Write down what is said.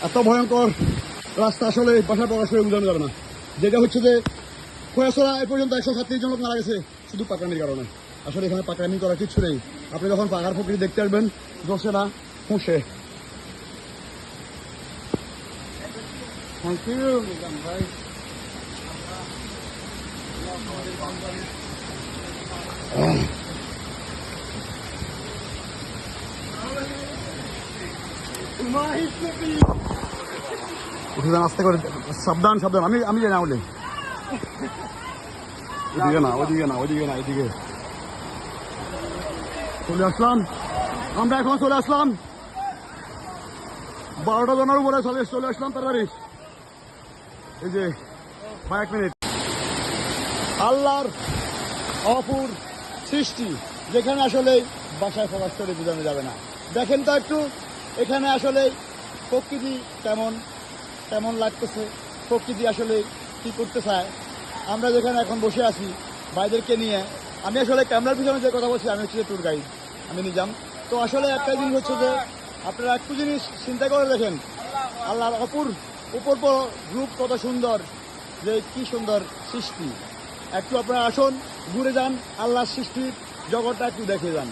এত ভয়ঙ্কর রাস্তা আসলে ভাষা প্রকাশ করে বোঝানো যাবে না। যেটা হচ্ছে যে খোয়াছড়া এ পর্যন্ত 137 জন লোক মারা গেছে শুধু পাকড়ানির কারণে। আসলে এখানে পাকড়ানি করার কিছু নেই। আপনি যখন পাহাড় প্রকৃতি দেখতে আসবেন, জোসে না ফুঁসে। থ্যাংক ইউ ভাই। আস্তে করে, সাবধান সাবধান। আমি যাই না বলে, ওইদিকে না ওইদিকে না ওইদিকে না এদিকে চলে আসলাম। আমরা এখন চলে আসলাম 12টা জনের উপরে চলে আসলাম তাড়াতাড়ি। এই যে কয়েক মিনিট। আল্লাহর অপূর সৃষ্টি, যেখানে আসলে বাসায় প্রকাশ করে বোঝানো যাবে না। দেখেন তো একটু, এখানে আসলে প্রকৃতি তেমন লাগতেছে। প্রকৃতি আসলে কি করতে চায়। আমরা যেখানে এখন বসে আছি ভাইদেরকে নিয়ে, আমি আসলে ক্যামেরার পিছনে যে কথা বলছি, আমি হচ্ছে ট্যুর গাইড, আমি নিজাম। তো আসলে একটা জিনিস হচ্ছে যে আপনারা একটু জিনিস চিন্তা করে দেখেন, আল্লাহর উপর রূপ কত সুন্দর, যে কি সুন্দর সৃষ্টি। একটু আপনারা আসুন, ঘুরে যান, আল্লাহর সৃষ্টির জগৎটা একটু দেখে যান।